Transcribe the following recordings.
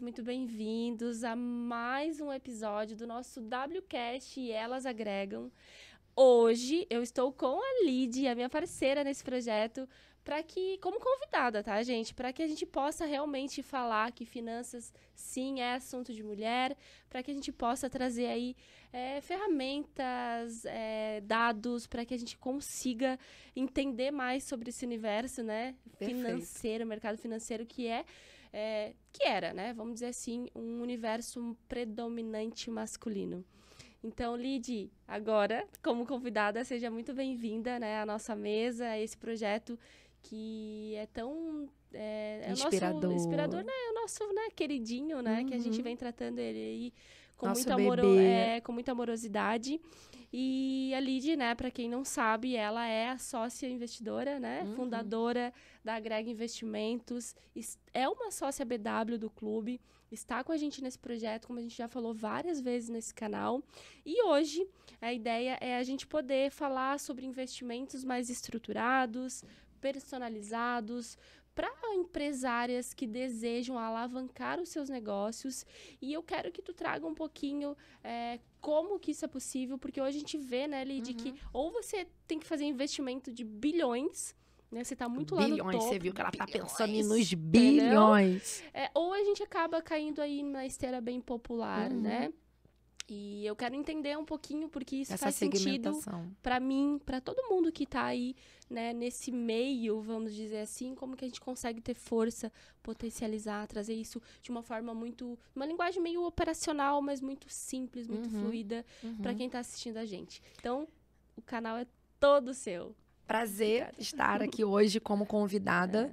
muito bem-vindos a mais um episódio do nosso WCast e Elas Agregam. Hoje eu estou com a Lid, a minha parceira nesse projeto, como convidada, tá, gente? Para que a gente possa realmente falar que finanças, sim, é assunto de mulher, para que a gente possa trazer aí ferramentas, dados, para que a gente consiga entender mais sobre esse universo, né? Perfeito. Financeiro, mercado financeiro, que era, né? Vamos dizer assim, um universo predominante masculino. Então, Lid, agora, como convidada, seja muito bem-vinda, né, à nossa mesa, a esse projeto que é tão... inspirador. É o nosso inspirador, né? É o nosso, né, queridinho, né? Que a gente vem tratando ele aí com com muita amorosidade. E a Lid, né, para quem não sabe, ela é a sócia investidora, né? Fundadora da Agrega Investimentos. É uma sócia BW do clube. Está com a gente nesse projeto, como a gente já falou várias vezes nesse canal. E hoje, a ideia é a gente poder falar sobre investimentos mais estruturados, personalizados, para empresárias que desejam alavancar os seus negócios. E eu quero que tu traga um pouquinho como que isso é possível, porque hoje a gente vê, né, Lid, que ou você tem que fazer investimento de bilhões, né? Você tá muito lá no topo. Você viu que ela tá pensando nos bilhões. Ou a gente acaba caindo aí na esteira bem popular, né? E eu quero entender um pouquinho, porque isso faz sentido para mim, para todo mundo que tá aí, né, nesse meio, vamos dizer assim, como que a gente consegue ter força, potencializar, trazer isso de uma forma uma linguagem meio operacional, mas muito simples, muito fluida, para quem tá assistindo a gente. Então, o canal é todo seu. Prazer estar aqui hoje como convidada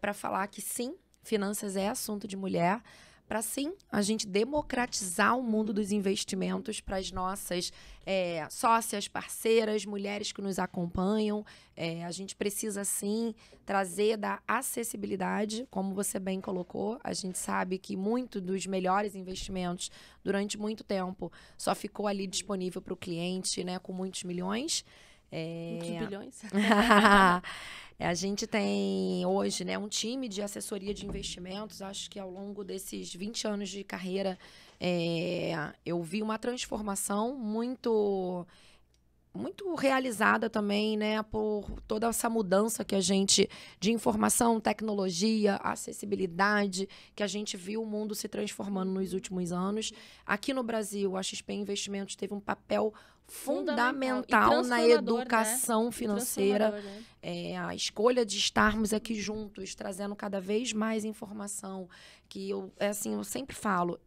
para falar que sim, finanças é assunto de mulher, para sim a gente democratizar o mundo dos investimentos para as nossas sócias, parceiras, mulheres que nos acompanham. A gente precisa sim trazer da acessibilidade, como você bem colocou. A gente sabe que muito dos melhores investimentos durante muito tempo só ficou ali disponível para o cliente, né, com muitos milhões. Muitos bilhões. A gente tem hoje, né, um time de assessoria de investimentos. Acho que ao longo desses 20 anos de carreira, eu vi uma transformação muito realizada também, né, por toda essa mudança que a gente, de informação, tecnologia, acessibilidade, que a gente viu o mundo se transformando nos últimos anos. Aqui no Brasil, a XP Investimentos teve um papel fundamental na educação, né, financeira. Né? A escolha de estarmos aqui juntos, trazendo cada vez mais informação, que eu sempre falo,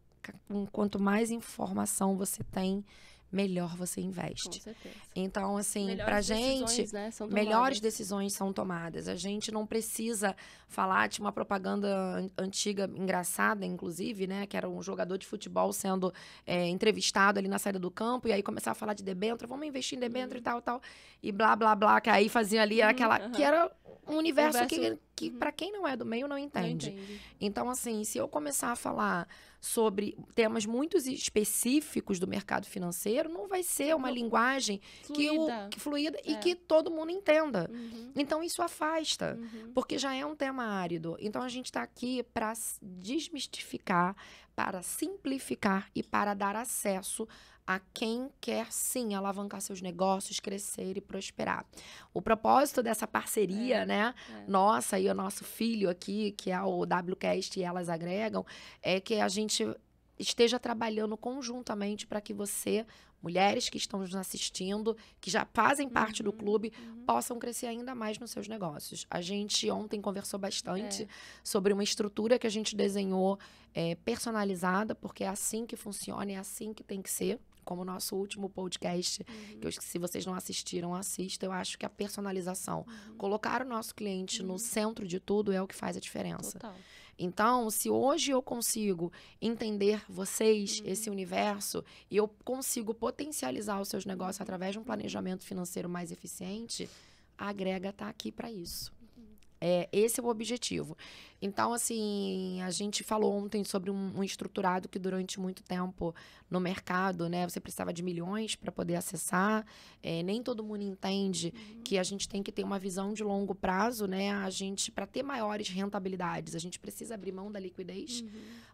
quanto mais informação você tem, melhor você investe. Com certeza. Então, assim, pra gente, né, melhores decisões são tomadas. A gente não precisa falar de uma propaganda antiga, engraçada, inclusive, né, que era um jogador de futebol sendo entrevistado ali na saída do campo, e aí começava a falar de debênture, vamos investir em debênture e tal, e blá, blá, blá, que aí fazia ali que era um universo que para quem não é do meio, não entende. Então, assim, se eu começar a falar sobre temas muito específicos do mercado financeiro, não vai ser uma linguagem fluida e que todo mundo entenda. Então, isso afasta, porque já é um tema árido. Então, a gente está aqui para desmistificar, para simplificar e para dar acesso a quem quer, sim, alavancar seus negócios, crescer e prosperar. O propósito dessa parceria, nossa e o nosso filho aqui, que é o WCast e Elas Agregam, é que a gente esteja trabalhando conjuntamente para que você, mulheres que estão nos assistindo, que já fazem parte do clube, possam crescer ainda mais nos seus negócios. A gente ontem conversou bastante sobre uma estrutura que a gente desenhou personalizada, porque é assim que funciona, é assim que tem que ser. Como o nosso último podcast, que se vocês não assistiram, assistam. Eu acho que a personalização, colocar o nosso cliente no centro de tudo é o que faz a diferença. Total. Então, se hoje eu consigo entender vocês, esse universo, e eu consigo potencializar os seus negócios através de um planejamento financeiro mais eficiente, a Agrega está aqui para isso. Esse é o objetivo. Então, assim, a gente falou ontem sobre um estruturado que durante muito tempo no mercado, né, você precisava de milhões para poder acessar. Nem todo mundo entende que a gente tem que ter uma visão de longo prazo, né? A gente, para ter maiores rentabilidades, a gente precisa abrir mão da liquidez.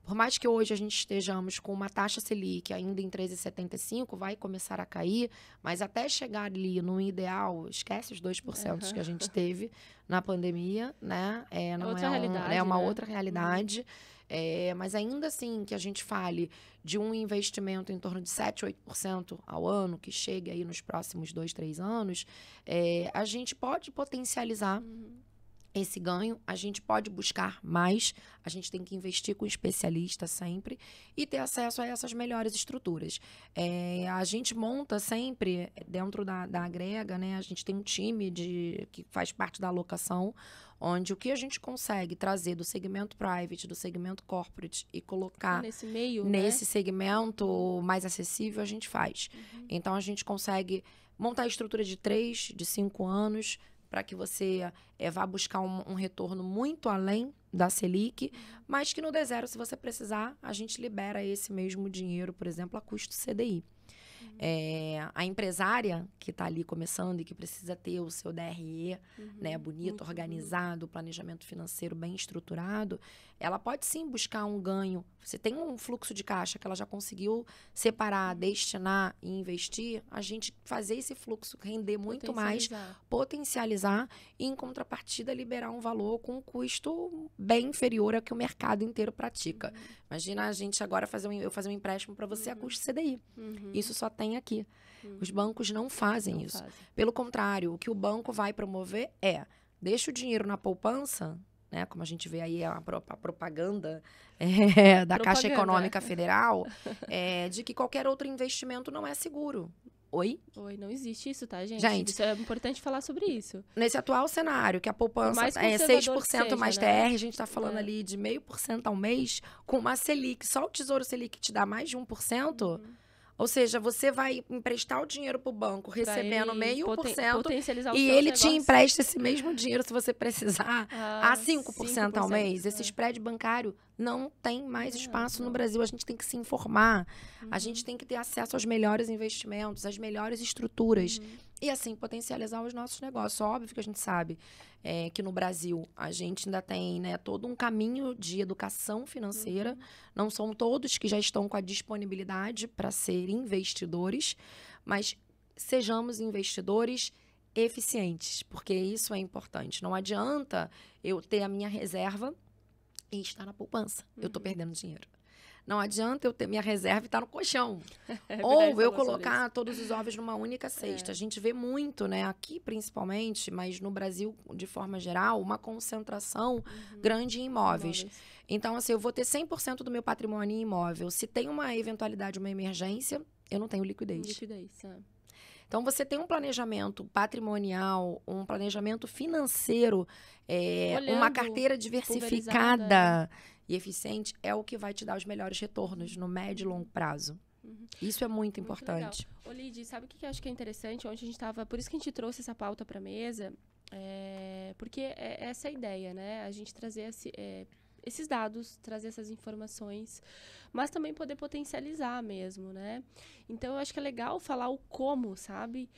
Por mais que hoje a gente estejamos com uma taxa Selic ainda em 13,75, vai começar a cair, mas até chegar ali no ideal, esquece os 2% que a gente teve na pandemia, né? Não outra realidade, é uma né? outra realidade. Mas ainda assim que a gente fale de um investimento em torno de 7, 8% ao ano, que chegue aí nos próximos 2, 3 anos, a gente pode potencializar esse ganho, a gente pode buscar mais, a gente tem que investir com especialista sempre e ter acesso a essas melhores estruturas. A gente monta sempre, dentro da Agrega, né, a gente tem um time que faz parte da alocação, onde o que a gente consegue trazer do segmento private, do segmento corporate e colocar nesse meio, nesse segmento mais acessível, a gente faz. Então, a gente consegue montar a estrutura de 3, de 5 anos, para que você vá buscar um retorno muito além da Selic, mas que no D0, se você precisar, a gente libera esse mesmo dinheiro, por exemplo, a custo CDI. A empresária que está ali começando e que precisa ter o seu DRE né, bonito, organizado, planejamento financeiro bem estruturado, ela pode sim buscar um ganho. Você tem um fluxo de caixa que ela já conseguiu separar, destinar e investir, a gente fazer esse fluxo render muito mais, potencializar e, em contrapartida, liberar um valor com um custo bem inferior ao que o mercado inteiro pratica. Imagina a gente agora eu fazer um empréstimo para você a custo CDI. Isso só tem aqui. Os bancos não fazem isso. Pelo contrário, o que o banco vai promover deixa o dinheiro na poupança, né, como a gente vê aí a propaganda da Caixa Econômica Federal, de que qualquer outro investimento não é seguro. Oi, não existe isso, tá, gente? Isso é importante falar sobre isso. Nesse atual cenário, que a poupança é 6% mais TR, a gente está falando ali de 0,5% ao mês, com uma Selic, só o Tesouro Selic te dá mais de 1%, ou seja, você vai emprestar o dinheiro para o banco recebendo 0,5% e ele te empresta esse mesmo dinheiro, se você precisar, a 5% ao mês. Esse spread bancário não tem mais espaço no Brasil. A gente tem que se informar, a gente tem que ter acesso aos melhores investimentos, às melhores estruturas e assim potencializar os nossos negócios. Óbvio que a gente sabe que no Brasil a gente ainda tem, né, todo um caminho de educação financeira. Não são todos que já estão com a disponibilidade para ser investidores, mas sejamos investidores eficientes, porque isso é importante. Não adianta eu ter a minha reserva e estar na poupança. Eu estou perdendo dinheiro. Não adianta eu ter minha reserva e estar no colchão. Ou eu colocar todos os ovos numa única cesta. A gente vê muito, né, aqui principalmente, mas no Brasil, de forma geral, uma concentração grande em imóveis. Então, assim, eu vou ter 100% do meu patrimônio em imóvel. Se tem uma eventualidade, uma emergência, eu não tenho liquidez. Então, você tem um planejamento patrimonial, um planejamento financeiro, uma carteira diversificada e eficiente, é o que vai te dar os melhores retornos no médio e longo prazo. Isso é muito importante. Ô, Lidy, sabe o que eu acho que é interessante? Onde a gente estava, por isso que a gente trouxe essa pauta para a mesa, porque essa é a ideia, né? A gente trazer esses dados, trazer essas informações, mas também poder potencializar mesmo, né? Então, eu acho que é legal falar o como, sabe?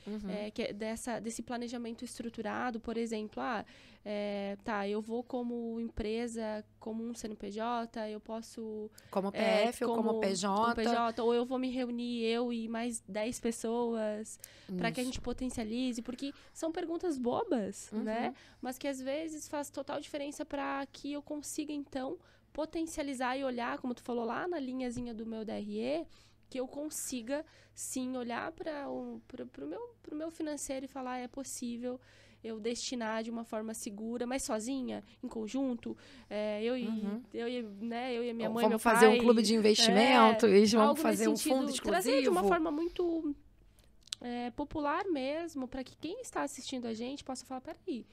Desse planejamento estruturado, por exemplo, eu vou como empresa, como um CNPJ, eu posso... Como PF ou como PJ. Ou eu vou me reunir, eu e mais 10 pessoas, para que a gente potencialize, porque são perguntas bobas, né? Mas que às vezes faz total diferença para que eu consiga, então, potencializar e olhar, como tu falou lá na linhazinha do meu DRE, que eu consiga, sim, olhar para o meu financeiro e falar, é possível eu destinar de uma forma segura, mas sozinha, em conjunto, eu e a minha mãe, meu pai... Vamos fazer um clube de investimento, e vamos fazer um fundo exclusivo. Trazer de uma forma muito popular mesmo, para que quem está assistindo a gente possa falar, peraí,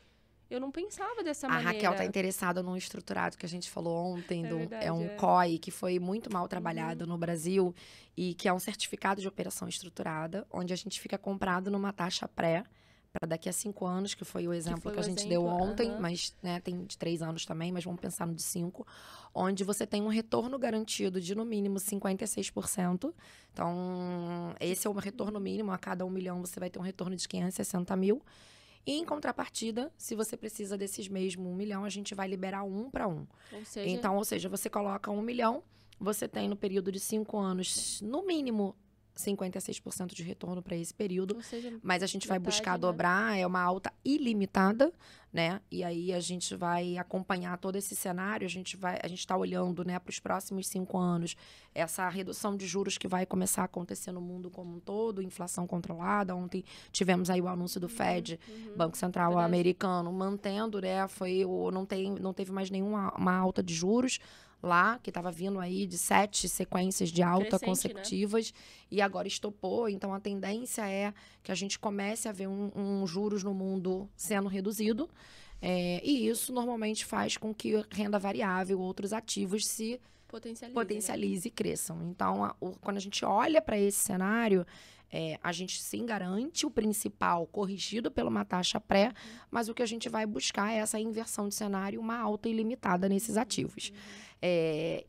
eu não pensava dessa maneira. A Raquel está interessada num estruturado que a gente falou ontem, um COI, que foi muito mal trabalhado no Brasil, e que é um certificado de operação estruturada, onde a gente fica comprado numa taxa pré, para daqui a 5 anos, que foi o exemplo que a gente deu ontem, mas né, tem de 3 anos também, mas vamos pensar no de 5, onde você tem um retorno garantido de no mínimo 56%. Então, esse é o retorno mínimo. A cada 1 milhão você vai ter um retorno de 560 mil. E, em contrapartida, se você precisa desses mesmos 1 milhão, a gente vai liberar 1 para 1. Ou seja, você coloca 1 milhão, você tem no período de 5 anos, no mínimo, 56% de retorno para esse período, mas a gente vai buscar dobrar, é uma alta ilimitada, né? E aí a gente vai acompanhar todo esse cenário, a gente está olhando, né, para os próximos 5 anos, essa redução de juros que vai começar a acontecer no mundo como um todo, inflação controlada. Ontem tivemos aí o anúncio do Fed, Banco Central americano, mantendo, né, não teve mais nenhuma alta de juros lá, que estava vindo aí de 7 sequências de alta consecutivas, né? E agora estopou. Então, a tendência é que a gente comece a ver um juros no mundo sendo reduzido. E isso normalmente faz com que renda variável, outros ativos se potencialize, né? E cresçam. Então, quando a gente olha para esse cenário, a gente sim garante o principal corrigido por uma taxa pré, mas o que a gente vai buscar é essa inversão de cenário, uma alta ilimitada nesses ativos.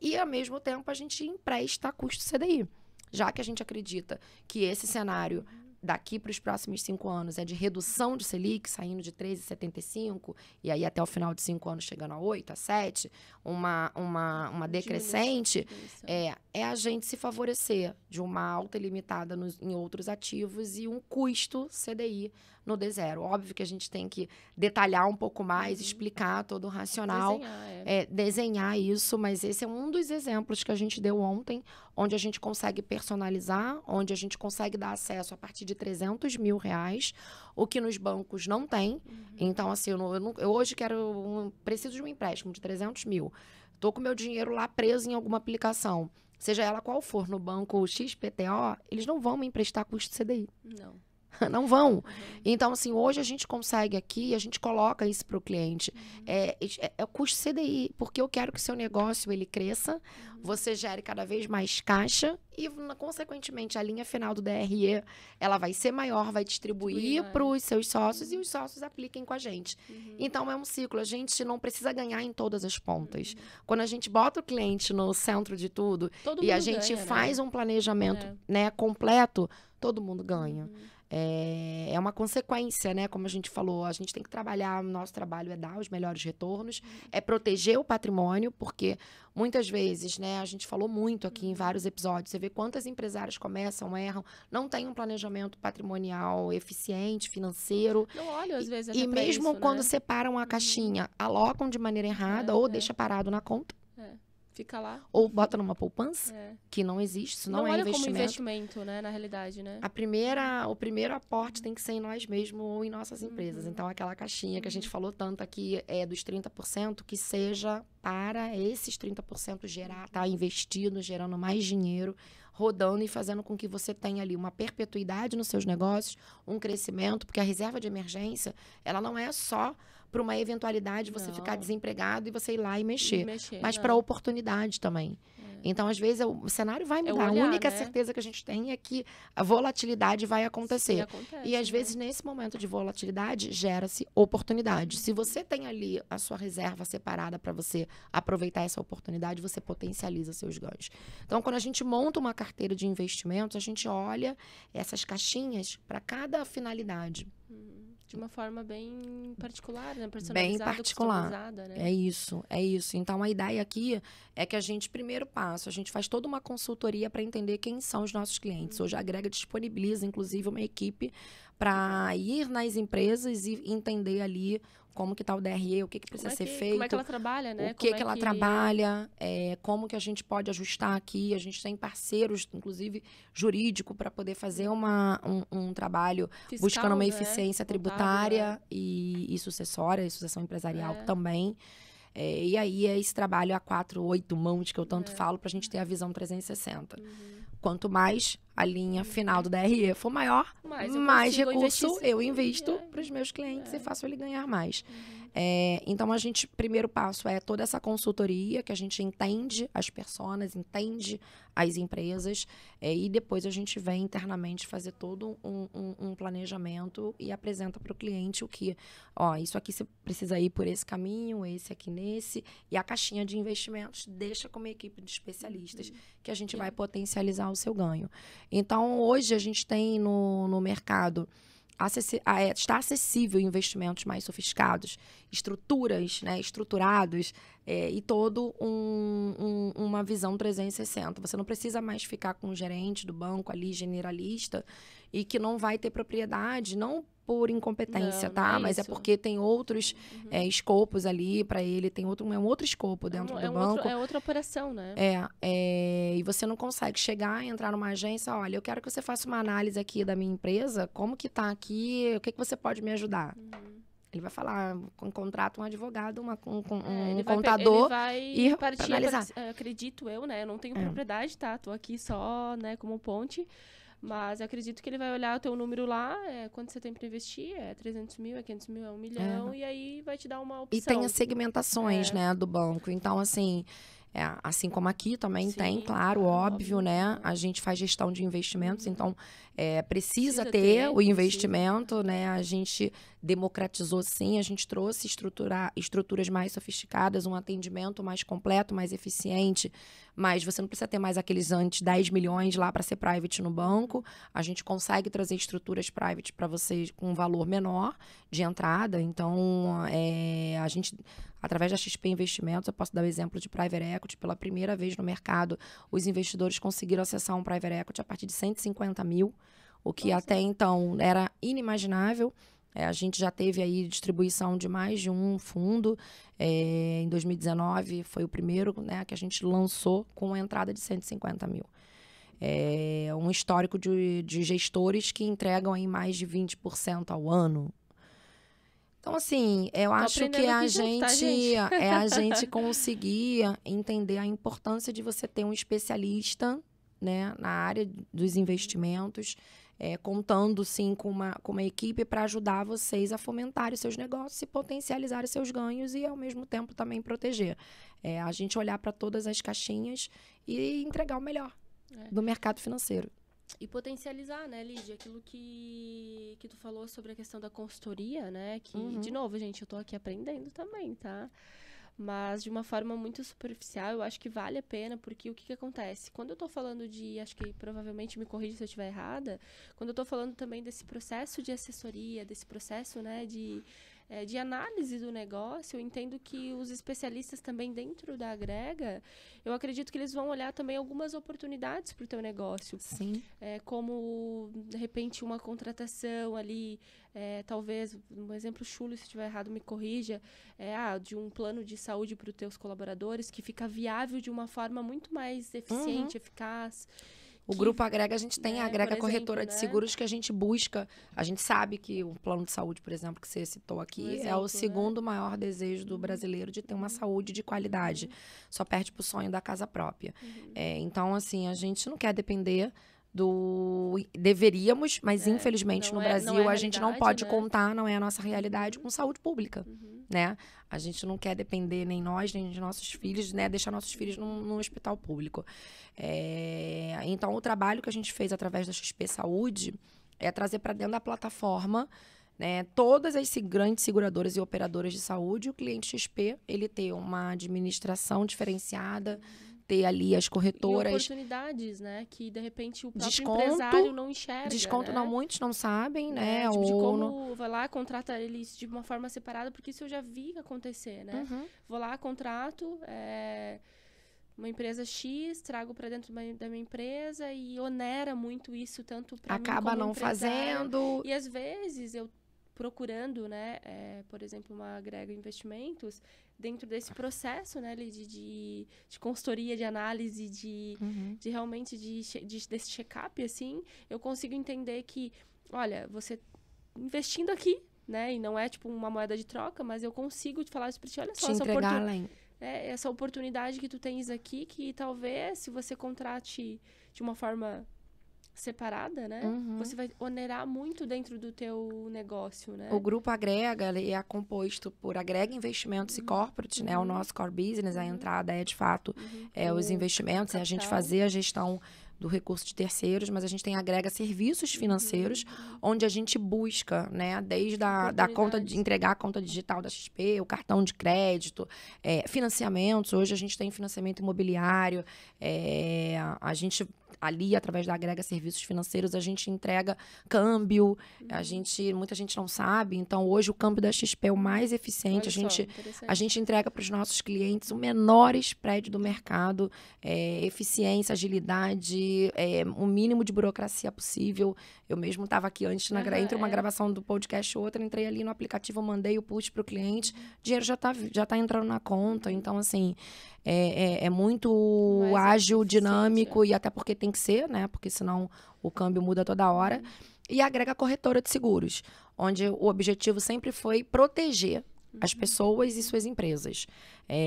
E, ao mesmo tempo, a gente empresta a custo CDI. Já que a gente acredita que esse cenário daqui para os próximos 5 anos é de redução de Selic, saindo de 13,75, e aí até o final de 5 anos chegando a 8, a 7, uma decrescente, é a gente se favorecer de uma alta ilimitada em outros ativos e um custo CDI no D0. Óbvio que a gente tem que detalhar um pouco mais, explicar todo o racional, desenhar isso, mas esse é um dos exemplos que a gente deu ontem, onde a gente consegue personalizar, onde a gente consegue dar acesso a partir de R$300 mil, o que nos bancos não tem. Então, assim, eu hoje preciso de um empréstimo de 300 mil. Estou com meu dinheiro lá preso em alguma aplicação, seja ela qual for, no banco XPTO, eles não vão me emprestar custo CDI. Não vão. Então, assim, hoje a gente consegue aqui, a gente coloca isso para o cliente. É o custo CDI, porque eu quero que o seu negócio ele cresça, você gere cada vez mais caixa e, consequentemente, a linha final do DRE, ela vai ser maior, vai distribuir para os seus sócios e os sócios apliquem com a gente. Então, é um ciclo. A gente não precisa ganhar em todas as pontas. Quando a gente bota o cliente no centro de tudo e a gente faz um planejamento completo, todo mundo ganha. É uma consequência, né? Como a gente falou, a gente tem que trabalhar, o nosso trabalho é dar os melhores retornos, é proteger o patrimônio, porque muitas vezes, né, a gente falou muito aqui em vários episódios, você vê quantas empresárias começam, erram, não tem um planejamento patrimonial eficiente, financeiro. Não olham, às vezes, e mesmo isso, quando separam a caixinha, alocam de maneira errada ou deixa parado na conta. Fica lá. Ou bota numa poupança, que não existe, isso não é investimento. Como investimento, né, na realidade, né? O primeiro aporte tem que ser em nós mesmos ou em nossas empresas. Então, aquela caixinha que a gente falou tanto aqui, dos 30%, que seja para esses 30% tá investido, gerando mais dinheiro, rodando e fazendo com que você tenha ali uma perpetuidade nos seus negócios, um crescimento, porque a reserva de emergência, ela não é só para uma eventualidade você ficar desempregado e você ir lá e mexer mas para oportunidade também. Então, às vezes, o cenário vai mudar. A única certeza que a gente tem é que a volatilidade vai acontecer. E, às vezes, nesse momento de volatilidade, gera-se oportunidade. Se você tem ali a sua reserva separada para você aproveitar essa oportunidade, você potencializa seus ganhos. Então, quando a gente monta uma carteira de investimentos, a gente olha essas caixinhas para cada finalidade. De uma forma bem particular, né? Bem particular. Né? É isso. Então, a ideia aqui é que a gente, primeiro passo, a gente faz toda uma consultoria para entender quem são os nossos clientes. Hoje a Agrega disponibiliza, inclusive, uma equipe para ir nas empresas e entender ali como que está o DRE, o que precisa ser feito. Como é que ela trabalha, né? O que ela trabalha, como que a gente pode ajustar aqui. A gente tem parceiros, inclusive jurídico, para poder fazer um trabalho fiscal, buscando uma eficiência tributária e sucessória, e sucessão empresarial também. E aí é esse trabalho a 4, 8 mãos que eu tanto falo para a gente ter a visão 360. Quanto mais a linha final do DRE for maior, mais recurso eu invisto para os meus clientes e faço ele ganhar mais. Então, primeiro passo é toda essa consultoria, que a gente entende as personas, entende as empresas, e depois a gente vem internamente fazer todo um planejamento e apresenta para o cliente o que, isso aqui você precisa ir por esse caminho, esse aqui nesse, e a caixinha de investimentos deixa com uma equipe de especialistas que a gente vai potencializar o seu ganho. Então, hoje a gente tem no mercado está acessível investimentos mais sofisticados, estruturas, né, estruturados, e todo uma visão 360. Você não precisa mais ficar com o gerente do banco ali, generalista, e que não vai ter propriedade, não por incompetência, tá? Mas é porque tem outros escopos ali para ele, tem um outro escopo dentro do banco. É outra operação, né? E você não consegue chegar e entrar numa agência, olha, eu quero que você faça uma análise aqui da minha empresa, como que tá aqui, o que você pode me ajudar? Ele vai falar, contrata um advogado, um contador e para analisar. Acredito eu, né? Eu não tenho propriedade, tá? Tô aqui só, né, como ponte. Mas eu acredito que ele vai olhar o teu número lá, quanto você tem para investir, 300 mil, 500 mil, 1 milhão, e aí vai te dar uma opção. E tem as segmentações, né, do banco. Então, assim, assim como aqui também tem, claro, óbvio, né? A gente faz gestão de investimentos, então precisa ter o investimento, né? A gente democratizou, sim, a gente trouxe estruturas mais sofisticadas, um atendimento mais completo, mais eficiente, mas você não precisa ter mais aqueles antes 10 milhões lá para ser private no banco. A gente consegue trazer estruturas private para vocês com um valor menor de entrada. Então, a gente, através da XP Investimentos, eu posso dar o exemplo de Private Equity. Pela primeira vez no mercado, os investidores conseguiram acessar um Private Equity a partir de 150 mil, o que até então era inimaginável. A gente já teve aí distribuição de mais de um fundo. Em 2019 foi o primeiro, né, que a gente lançou com a entrada de 150 mil. Um histórico de gestores que entregam aí mais de 20% ao ano. Então, assim, eu acho que a gente conseguir entender a importância de você ter um especialista, né, na área dos investimentos, contando, sim, com uma equipe para ajudar vocês a fomentar os seus negócios e potencializar os seus ganhos e, ao mesmo tempo, também proteger. A gente olhar para todas as caixinhas e entregar o melhor do mercado financeiro. E potencializar, né, Lídia, aquilo que tu falou sobre a questão da consultoria, né, que, de novo, gente, eu tô aqui aprendendo também, tá? Mas de uma forma muito superficial, eu acho que vale a pena, porque o que acontece? Quando eu tô falando acho que provavelmente me corrija se eu estiver errada, quando eu tô falando também desse processo de assessoria, desse processo, né, de análise do negócio, eu entendo que os especialistas também dentro da Agrega, eu acredito que eles vão olhar também algumas oportunidades para o teu negócio. Sim. Como, de repente, uma contratação ali, talvez, um exemplo chulo, se estiver errado, me corrija, de um plano de saúde para os teus colaboradores que fica viável de uma forma muito mais eficiente, eficaz. O Grupo Agrega, a gente tem a Agrega Corretora de Seguros que a gente busca. A gente sabe que o plano de saúde, por exemplo, que você citou aqui, é o segundo maior desejo do brasileiro de ter uma saúde de qualidade. Só perde pro sonho da casa própria. Então, assim, a gente não quer depender deveríamos, mas infelizmente no Brasil a gente não pode contar, não é a nossa realidade, com saúde pública, né? A gente não quer depender nem nós, nem de nossos filhos, né? Deixar nossos filhos num hospital público. Então, o trabalho que a gente fez através da XP Saúde é trazer para dentro da plataforma, né, todas as grandes seguradoras e operadoras de saúde. O cliente XP, ele ter uma administração diferenciada, ter ali as corretoras. E oportunidades, né? Que, de repente, o próprio empresário não enxerga, Desconto, né? não, muitos não sabem, né? Tipo, de como vai lá, contrata eles de uma forma separada, porque isso eu já vi acontecer, né? Vou lá, contrato uma empresa X, trago para dentro da minha empresa e onera muito isso, tanto para mim como acaba não fazendo. E, às vezes, eu procurando, né, por exemplo, uma Agrega Investimentos, dentro desse processo, né, de consultoria, de análise, de realmente desse check-up, assim, eu consigo entender que, olha, você investindo aqui, né, e não é tipo uma moeda de troca, mas eu consigo te falar isso para ti, olha só, essa oportunidade que tu tens aqui, que talvez, se você contrate de uma forma separada, né? Uhum. Você vai onerar muito dentro do teu negócio, né? O grupo Agrega, ele é composto por Agrega Investimentos e Corporate, né? O nosso core business, a entrada é, de fato, os investimentos, é a gente fazer a gestão do recurso de terceiros, mas a gente tem Agrega Serviços Financeiros, onde a gente busca, né? Desde da conta de entregar a conta digital da XP, o cartão de crédito, financiamentos. Hoje a gente tem financiamento imobiliário, a gente... Ali, através da Agrega Serviços Financeiros, a gente entrega câmbio. Muita gente não sabe. Então, hoje, o câmbio da XP é o mais eficiente. A gente entrega para os nossos clientes o menor spread do mercado, eficiência, agilidade, o mínimo de burocracia possível. Eu mesmo estava aqui antes, entre uma gravação do podcast e outra, entrei ali no aplicativo, mandei o push para o cliente, o dinheiro já tá entrando na conta. Então, assim... É muito ágil, dinâmico, e até porque tem que ser, né? Porque senão o câmbio muda toda hora. E Agrega Corretora de Seguros, onde o objetivo sempre foi proteger as pessoas e suas empresas.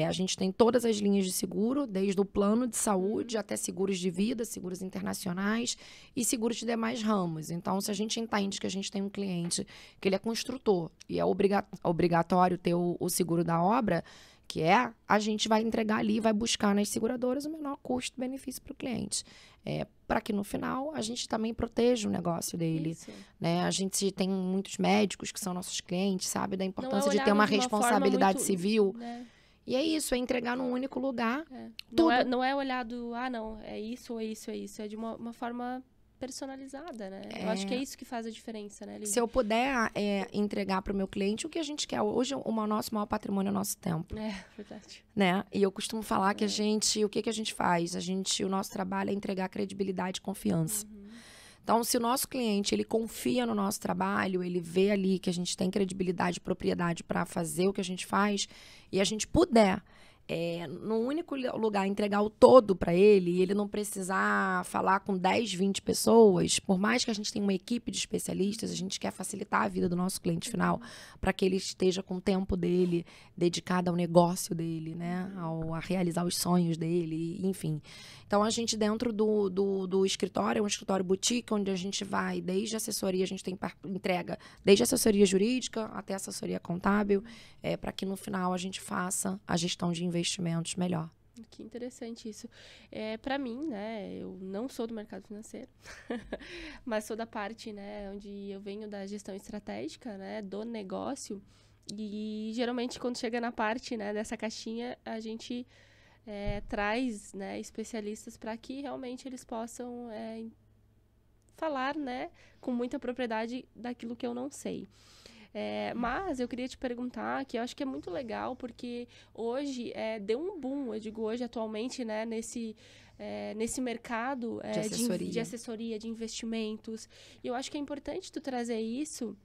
A gente tem todas as linhas de seguro, desde o plano de saúde até seguros de vida, seguros internacionais e seguros de demais ramos. Então, se a gente entende que a gente tem um cliente que ele é construtor e é obrigatório ter o seguro da obra, a gente vai entregar ali, vai buscar nas seguradoras o menor custo-benefício para o cliente. Para que no final a gente também proteja o negócio dele. Né? A gente tem muitos médicos que são nossos clientes, sabe? Da importância de ter uma responsabilidade civil. Né? E é isso, é entregar num único lugar. Tudo. Não é olhado, não, é isso ou é isso, é isso. É de uma forma personalizada, né? Eu acho que é isso que faz a diferença, né, Lídia? Se eu puder entregar para o meu cliente o que a gente quer. Hoje, o nosso maior patrimônio é o nosso tempo. Verdade. Né? E eu costumo falar que o que a gente faz? O nosso trabalho é entregar credibilidade e confiança. Então, se o nosso cliente, ele confia no nosso trabalho, ele vê ali que a gente tem credibilidade e propriedade para fazer o que a gente faz, e a gente puder no único lugar entregar o todo para ele, e ele não precisar falar com 10, 20 pessoas, por mais que a gente tenha uma equipe de especialistas, a gente quer facilitar a vida do nosso cliente final, para que ele esteja com o tempo dele dedicado ao negócio dele, né? A realizar os sonhos dele, enfim. Então, a gente dentro do escritório, é um escritório boutique, onde a gente vai desde assessoria, a gente tem entrega desde assessoria jurídica até assessoria contábil, para que no final a gente faça a gestão de investimentos melhor. Que interessante isso. Para mim, né, eu não sou do mercado financeiro, mas sou da parte, né, onde eu venho da gestão estratégica, né, do negócio, e geralmente quando chega na parte, né, dessa caixinha, a gente traz, né, especialistas para que realmente eles possam falar, né, com muita propriedade daquilo que eu não sei. Mas eu queria te perguntar, que eu acho que é muito legal, porque hoje deu um boom, eu digo hoje atualmente, né, nesse mercado de assessoria, de investimentos. E eu acho que é importante tu trazer isso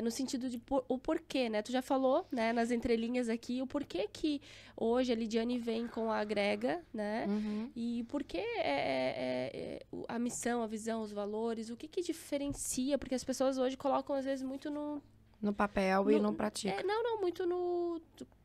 no sentido de o porquê, né? Tu já falou, né, nas entrelinhas aqui, o porquê que hoje a Lidiane vem com a Agrega, né? E por que a missão, a visão, os valores, o que diferencia? Porque as pessoas hoje colocam, às vezes, muito no papel e não pratica. Não, muito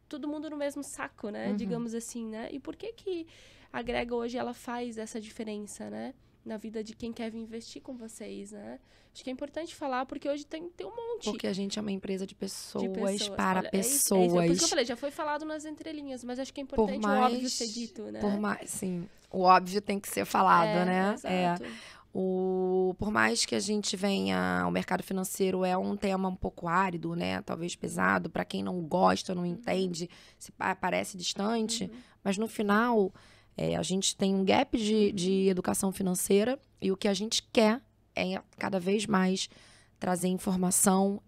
todo mundo no mesmo saco, né? Digamos assim, né? E por que a Agrega hoje, ela faz essa diferença, né? Na vida de quem quer vir investir com vocês, né? Acho que é importante falar, porque hoje tem um monte. Porque a gente é uma empresa de pessoas. Para Olha, pessoas. Por isso que eu falei, já foi falado nas entrelinhas, mas acho que é importante o óbvio ser dito, né? Sim, o óbvio tem que ser falado, né? Exato. Por mais que a gente venha, o mercado financeiro é um tema um pouco árido, né? Talvez pesado, para quem não gosta, não entende, parece distante, mas no final... a gente tem um gap de educação financeira, e o que a gente quer é cada vez mais trazer informação,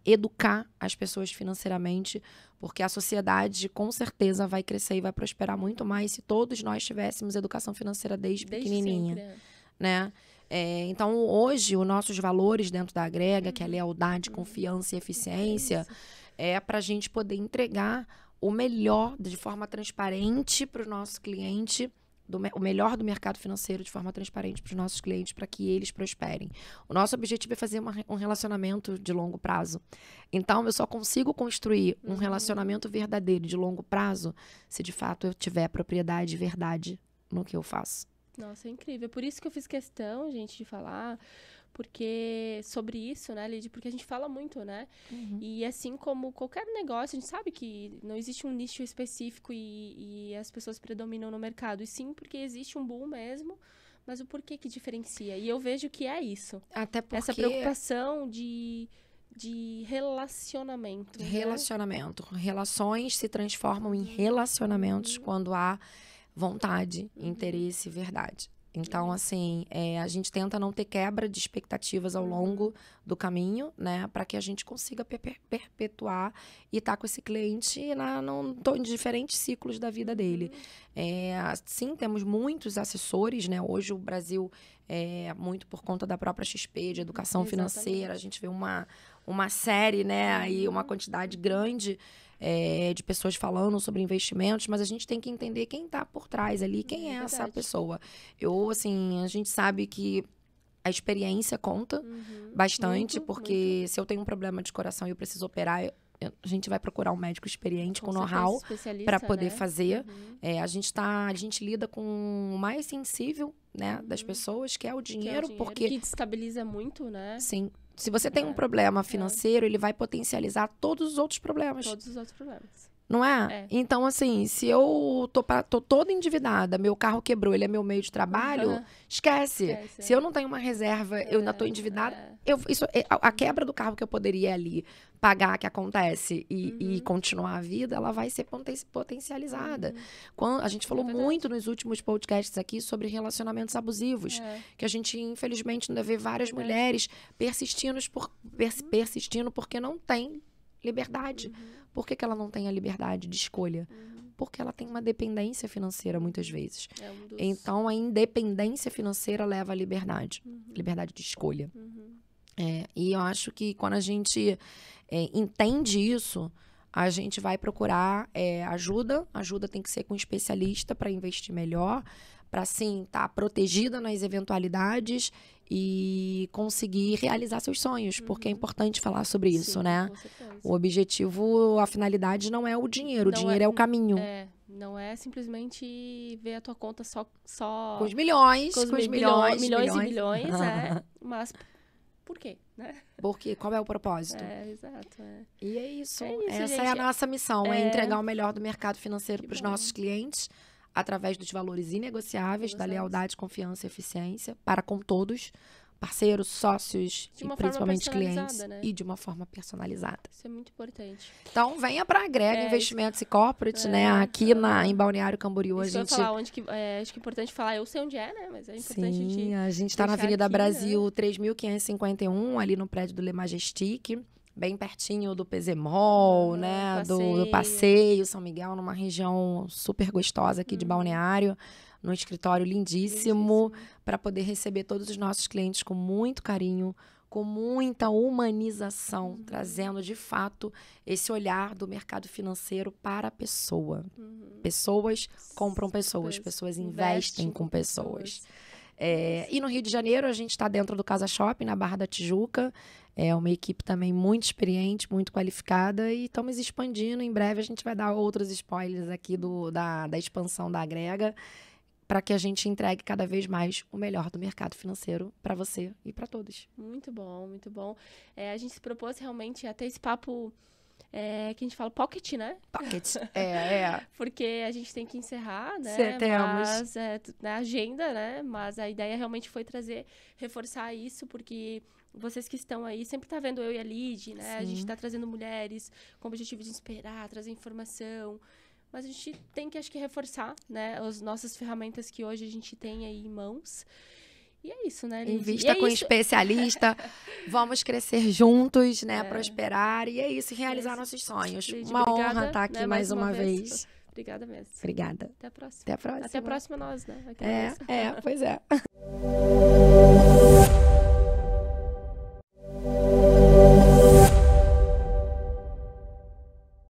educar as pessoas financeiramente, porque a sociedade com certeza vai crescer e vai prosperar muito mais se todos nós tivéssemos educação financeira desde pequenininha. Sempre, né? Então, hoje, os nossos valores dentro da Agrega, que é lealdade, confiança e eficiência, para a gente poder entregar o melhor de forma transparente para o nosso cliente, o melhor do mercado financeiro de forma transparente para os nossos clientes, para que eles prosperem. O nosso objetivo é fazer um relacionamento de longo prazo. Então, eu só consigo construir um relacionamento verdadeiro de longo prazo se, de fato, eu tiver propriedade e verdade no que eu faço. Nossa, é incrível. Por isso que eu fiz questão, gente, de falar, porque sobre isso, né, Lidy? Porque a gente fala muito, né? E assim como qualquer negócio, a gente sabe que não existe um nicho específico e as pessoas predominam no mercado. E sim, porque existe um boom mesmo, mas o porquê que diferencia? E eu vejo que é isso. Até porque... Essa preocupação de relacionamento. Relacionamento. Né? Relações se transformam em relacionamentos quando há vontade, interesse e verdade. Então, assim, a gente tenta não ter quebra de expectativas ao longo do caminho, né? Para que a gente consiga perpetuar e estar com esse cliente em diferentes ciclos da vida dele. Sim, temos muitos assessores, né? Hoje o Brasil, muito por conta da própria XP, de educação financeira, a gente vê uma série, né? Aí uma quantidade grande de pessoas falando sobre investimentos, mas a gente tem que entender quem está por trás ali, quem é essa pessoa. A gente sabe que a experiência conta bastante, porque se eu tenho um problema de coração e eu preciso operar, a gente vai procurar um médico experiente com know-how para poder fazer. A gente lida com o mais sensível, né, das pessoas, que é o dinheiro, porque que destabiliza muito, né? Sim. Se você tem um problema financeiro, ele vai potencializar todos os outros problemas. Todos os outros problemas. Não é? Então, assim, se eu tô toda endividada, meu carro quebrou, ele é meu meio de trabalho, esquece. Se eu não tenho uma reserva, eu ainda tô endividada. A quebra do carro que eu poderia ali pagar, que acontece, e continuar a vida, ela vai ser potencializada. A gente falou muito nos últimos podcasts aqui sobre relacionamentos abusivos, que a gente, infelizmente, ainda vê várias mulheres persistindo porque não tem liberdade. Por que ela não tem a liberdade de escolha? Porque ela tem uma dependência financeira, muitas vezes. Então, a independência financeira leva à liberdade. Liberdade de escolha. E eu acho que quando a gente entende isso, a gente vai procurar ajuda. Ajuda tem que ser com um especialista para investir melhor, para, sim, estar protegida nas eventualidades e conseguir realizar seus sonhos, porque é importante falar sobre isso, né? O objetivo, a finalidade não é o dinheiro, o dinheiro é o caminho. Não é simplesmente ver a tua conta só com os milhões, milhões e bilhões, mas por quê, né? Porque qual é o propósito? Exato. E é isso. Essa gente, é a nossa missão, é entregar o melhor do mercado financeiro para os nossos clientes, através dos valores inegociáveis, da lealdade, confiança e eficiência, para com todos, parceiros, sócios e principalmente clientes, né? E de uma forma personalizada. Isso é muito importante. Então, venha para a Agrega Investimentos e Corporate, né? Aqui em Balneário Camboriú, a gente... falar acho que é importante falar, eu sei onde é, né? Mas é importante a gente está na Avenida Brasil, né? 3.551, ali no prédio do Le Majestic, bem pertinho do PZMOL, né? Do Passeio São Miguel, numa região super gostosa aqui de Balneário, num escritório lindíssimo, para poder receber todos os nossos clientes com muito carinho, com muita humanização, trazendo, de fato, esse olhar do mercado financeiro para a pessoa. Pessoas compram pessoas, pessoas investem com pessoas. E no Rio de Janeiro, a gente está dentro do Casa Shopping, na Barra da Tijuca. É uma equipe também muito experiente, muito qualificada, e estamos expandindo. Em breve a gente vai dar outros spoilers aqui da expansão da Agrega, para que a gente entregue cada vez mais o melhor do mercado financeiro para você e para todos. Muito bom, muito bom. A gente se propôs realmente a ter esse papo que a gente fala pocket, né? Pocket, Porque a gente tem que encerrar, né? Mas na agenda, né? Mas a ideia realmente foi reforçar isso, porque vocês que estão aí, sempre tá vendo eu e a Lidy, né? Sim. A gente tá trazendo mulheres com o objetivo de inspirar, trazer informação. Mas a gente tem que, acho que, reforçar, né? As nossas ferramentas que hoje a gente tem aí em mãos. E é isso, né, Lidy? Invista com especialista. Vamos crescer juntos, né? Prosperar. E é isso, realizar nossos sonhos. Lidy, uma honra estar aqui, né, mais uma vez. Obrigada mesmo. Obrigada. Até a próxima. Até a próxima. Até a próxima nós, né? Pois é.